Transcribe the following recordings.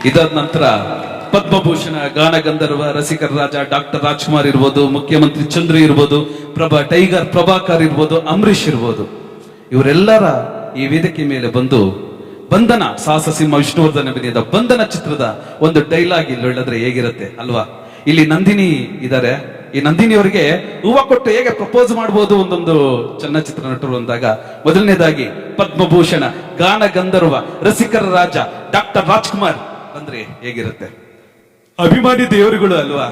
ಇದಾದ ನಂತರ ಪದ್ಮಭೂಷಣ ಗಾನ ಗಂಧರ್ವ ರಸಿಕರ ರಾಜ ಡಾಕ್ಟರ್ ರಾಜ್ಕುಮಾರ್ ಇರ್ಬೋದು, ಮುಖ್ಯಮಂತ್ರಿ ಚಂದ್ರು ಇರ್ಬೋದು, ಟೈಗರ್ ಪ್ರಭಾಕರ್ ಇರ್ಬೋದು, ಅಂಬರೀಷ್ ಇರ್ಬೋದು, ಇವರೆಲ್ಲರ ಈ ವೇದಿಕೆ ಮೇಲೆ ಬಂದು ಬಂಧನ ಸಾಹಸ ಸಿಂಹ ವಿಷ್ಣುವರ್ಧನ್ ಅಭಿನಯದ ಬಂಧನ ಚಿತ್ರದ ಒಂದು ಡೈಲಾಗ್ ಇಲ್ಲಿ ಹೇಳಿದ್ರೆ ಹೇಗಿರುತ್ತೆ ಅಲ್ವಾ? ಇಲ್ಲಿ ನಂದಿನಿ ಇದ್ದಾರೆ. ಈ ನಂದಿನಿ ಅವರಿಗೆ ಹೂವ ಕೊಟ್ಟು ಹೇಗೆ ಪ್ರಪೋಸ್ ಮಾಡಬಹುದು ಒಂದೊಂದು ಚಲನಚಿತ್ರ ನಟರು ಅಂದಾಗ, ಮೊದಲನೇದಾಗಿ ಪದ್ಮಭೂಷಣ ಗಾನ ಗಂಧರ್ವ ರಸಿಕರ ರಾಜ ಡಾಕ್ಟರ್ ರಾಜ್ಕುಮಾರ್ ಅಂದ್ರೆ ಹೇಗಿರುತ್ತೆ? ಅಭಿಮಾನಿ ದೇವರುಗಳು ಅಲ್ವಾ?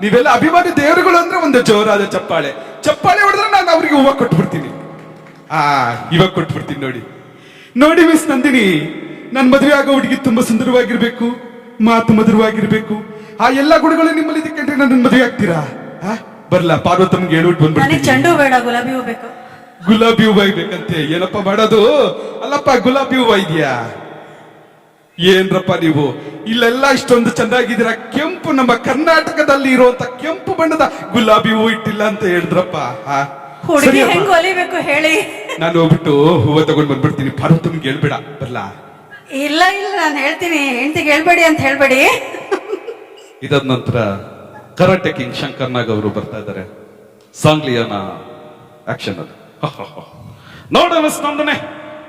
ನೀವೆಲ್ಲ ಅಭಿಮಾನಿ ದೇವರುಗಳು ಅಂದ್ರೆ ಒಂದು ಜೋರಾದ ಚಪ್ಪಾಳೆ ಹೊಡೆದ್ರೆ ನಾನು ಅವ್ರಿಗೆ ಹೂವ ಕೊಟ್ಬಿಡ್ತೀನಿ. ಇವಾಗ ಕೊಟ್ಬಿಡ್ತೀನಿ. ನೋಡಿ ನೋಡಿ ಮಿಸ್ ನಂದಿನಿ, ನನ್ ಮದುವೆ ಆಗೋ ಹುಡುಗಿ ತುಂಬಾ ಸುಂದರವಾಗಿರ್ಬೇಕು, ಮಾತು ಮಧುರವಾಗಿರ್ಬೇಕು, ಆ ಎಲ್ಲಾ ಗುಣಗಳು ನಿಮ್ಮಲ್ಲಿ ಇದಕ್ಕೆ ನನ್ನ ಮದುವೆ ಆಗ್ತೀರಾ? ಬರ್ಲಾ ಪಾರ್ವತಮ್ಗೆ ಹೇಳ್ಬಿಟ್ಟು ಬಂದ್ಬಿಡ್ತೀನಿ. ಚೆಂಡು ಬೇಡ, ಗುಲಾಬಿ ಹೂ ಬೇಕು. ಗುಲಾಬಿ ಹೂವ ಬೇಕಂತೆ? ಏನಪ್ಪ ಮಾಡೋದು? ಅಲ್ಲಪ್ಪ ಗುಲಾಬಿ ಹೂವ ಇದೆಯಾ? ಏನ್ರಪ್ಪ ನೀವು ಇಲ್ಲೆಲ್ಲ ಇಷ್ಟೊಂದು ಚೆನ್ನಾಗಿದ್ದೀರಾ, ಕೆಂಪು ನಮ್ಮ ಕರ್ನಾಟಕದಲ್ಲಿ ಇರುವಂತ ಕೆಂಪು ಬಣ್ಣದ ಗುಲಾಬಿ ಹೂ ಇಟ್ಟಿಲ್ಲ ಅಂತ ಹೇಳಿದ್ರಪ್ಪ. ಹುಡುಗಿ ಹೆಂಗ್ ಒಲಿಬೇಕು ಹೇಳಿ? ನಾನು ಹೋಗ್ಬಿಟ್ಟು ಹೂವ ತಗೊಂಡ್ ಬಂದ್ಬಿಡ್ತೀನಿ. ಪಾರ್ವತಮ್ಗೆ ಹೇಳ್ಬೇಡ. ಬರ್ಲಾ? ಇಲ್ಲ ಇಲ್ಲ, ನಾನು ಹೇಳ್ತೀನಿ, ಹೆಂಡತಿಗೆ ಹೇಳ್ಬೇಡಿ ಅಂತ ಹೇಳ್ಬೇಡಿ. ಇದಾದ ನಂತರ ಕರಾಟೆ ಕಿಂಗ್ ಶಂಕರ್ ನಾಗ್ ಅವರು ಬರ್ತಾ ಇದ್ದಾರೆ. ಸಾಂಗ್ಲಿಯನ ಆಕ್ಷನ್ ಅದು. ನೋಡ ಮಿಸ್ ನಂದನೆ,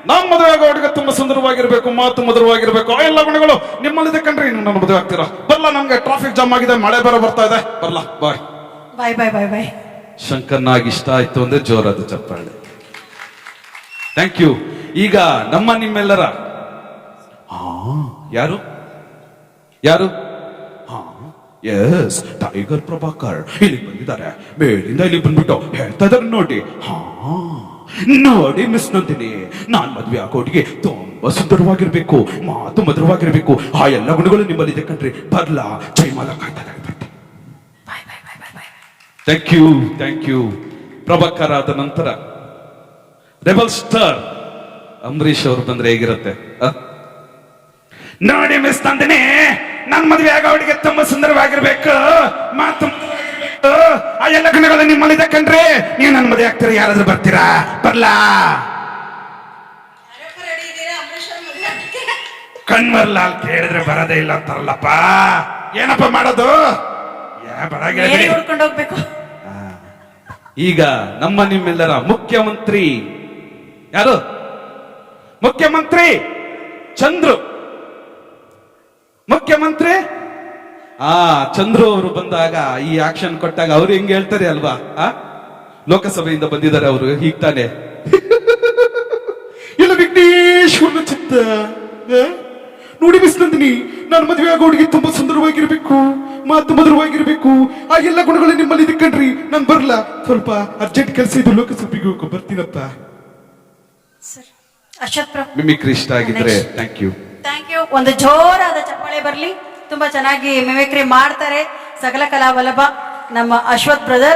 ನಾನ್ ಮದುವೆ ಆಗೋ ಹುಡುಗ ತುಂಬಾ ಸುಂದರವಾಗಿರ್ಬೇಕು, ಮಾತು ಮಧುರವಾಗಿರ್ಬೇಕು, ಆ ಎಲ್ಲ ಗುಣಗಳು ನಿಮ್ಮಲ್ಲಿದೆ ಕಣ್ರಿ. ನೀವು ನನ್ನ ಮದುವೆ ಆಗ್ತೀರಾ? ಬರ್ಲಾ? ನಮ್ಗೆ ಟ್ರಾಫಿಕ್ ಜಾಮ್ ಆಗಿದೆ, ಮಳೆ ಬೇರೆ ಬರ್ತಾ ಇದೆ. ಬರ್ಲಾ? ಬಾಯ್ ಬಾಯ್ ಬಾಯ್ ಬಾಯ್ ಬಾಯ್. ಶಂಕರ್ ನಾಗ್ ಇಷ್ಟ ಆಯ್ತು ಅಂದ್ರೆ ಜೋರಾದ ಚಪ್ಪಾಳೆ. Thank you. ಈಗ ನಿಮ್ಮೆಲ್ಲರ ಯಾರು ಯಾರು ಎಸ್, ಟೈಗರ್ ಪ್ರಭಾಕರ್ ಇಲ್ಲಿ ಬಂದಿದ್ದಾರೆ. ಮೇಲಿಂದ ಇಲ್ಲಿ ಬಂದ್ಬಿಟ್ಟು ಹೇಳ್ತಾ ಇದಾರೆ ನೋಡಿ. ನೋಡಿ ಮಿಸ್ ನಂದಿನಿ, ನಾನ್ ಮದ್ವೆ ಆಗೋಟಿಗೆ ತುಂಬಾ ಸುಂದರವಾಗಿರ್ಬೇಕು, ಮಾತು ಮಧುರವಾಗಿರ್ಬೇಕು, ಆ ಎಲ್ಲ ಗುಣಗಳು ನಿಮ್ಮಲ್ಲಿ ಇದೆ ಕಣ್ರಿ. ಬರ್ಲಾ? ಜೈಮಾಲ ಕಾಯ್ತಾ ಇದ್ದಾರೆ. Thank you thank you. Prabhakar ಆದ ನಂತರ ರೆಬಲ್ ಸ್ಟಾರ್ ಅಂಬರೀಷ್ ಅವರು ಬಂದ್ರೆ ಹೇಗಿರುತ್ತೆ? ನೋಡಿ ಮಿಸ್ ನಂದಿನಿ, ನನ್ ಮದುವೆ ಆಗೋ ಹುಡುಗಿ ತುಂಬಾ ಸುಂದರವಾಗಿರ್ಬೇಕು, ಮಾತು ಆ ಎಲ್ಲ ಗುಣಗಳು ನಿಮ್ಮಲ್ಲಿದೆ ಕಣ್ರಿ. ನೀವು ನನ್ನ ಮದುವೆ ಆಗ್ತೀರಾ? ಯಾರಾದ್ರೂ ಬರ್ತೀರಾ? ಬರ್ಲಾ? ಕಣ್ಮರ್ಲಾಲ್ ಕೇಳಿದ್ರೆ ಬರದೇ ಇಲ್ಲ ಅಂತಾರಲ್ಲಪ್ಪ. ಏನಪ್ಪ ಮಾಡೋದು? ಹುಡ್ಕೊಂಡು ಹೋಗ್ಬೇಕು. ಈಗ ನಿಮ್ಮೆಲ್ಲರ ಮುಖ್ಯಮಂತ್ರಿ ಯಾರು? ಮುಖ್ಯಮಂತ್ರಿ ಚಂದ್ರು. ಮುಖ್ಯಮಂತ್ರಿ ಚಂದ್ರು ಅವರು ಬಂದಾಗ, ಈ ಆಕ್ಷನ್ ಕೊಟ್ಟಾಗ ಅವ್ರು ಹೆಂಗ್ ಹೇಳ್ತಾರೆ ಅಲ್ವಾ? ಲೋಕಸಭೆಯಿಂದ ಬಂದಿದ್ದಾರೆ ಅವರು. ಹೀಗ್ ತಾನೆ ಇಲ್ಲ ವಿಘ್ನೇಶ್ವರನ ಚಿತ್ತ. ನೋಡಿ ಮಿಸ್ ನಂದಿನಿ, ನಾನು ಮದುವೆ ಆಗೋ ಹುಡುಗಿ ತುಂಬಾ ಸುಂದರವಾಗಿರ್ಬೇಕು, ಮಾತು ಮಧುರವಾಗಿರ್ಬೇಕು, ಆ ಎಲ್ಲ ಗುಣಗಳು ನಿಮ್ಮಲ್ಲಿ ಇದ್ಕಂಡ್ರಿ. ನಾನು ಬರ್ಲಾ? ಸ್ವಲ್ಪ ಅರ್ಜೆಂಟ್ ಕೆಲಸ ಇದು, ಲೋಕಸಭೆಗೆ ಹೋಗೋ ಬರ್ತೀನಪ್ಪ. ಮಿಮಿಕ್ರಿ ಇಷ್ಟ ಆಗಿದ್ರೆ ಥ್ಯಾಂಕ್ ಯು. Thank you. ಒಂದು ಜೋರಾದ ಚಪ್ಪಾಳೆ ಬರ್ಲಿ. ತುಂಬಾ ಚೆನ್ನಾಗಿ ಮಿಮಿಕ್ರಿ ಮಾಡ್ತಾರೆ ಸಕಲ ಕಲಾ ವಲ್ಲಭ ನಮ್ಮ ಅಶ್ವಥ್ ಬ್ರದರ್.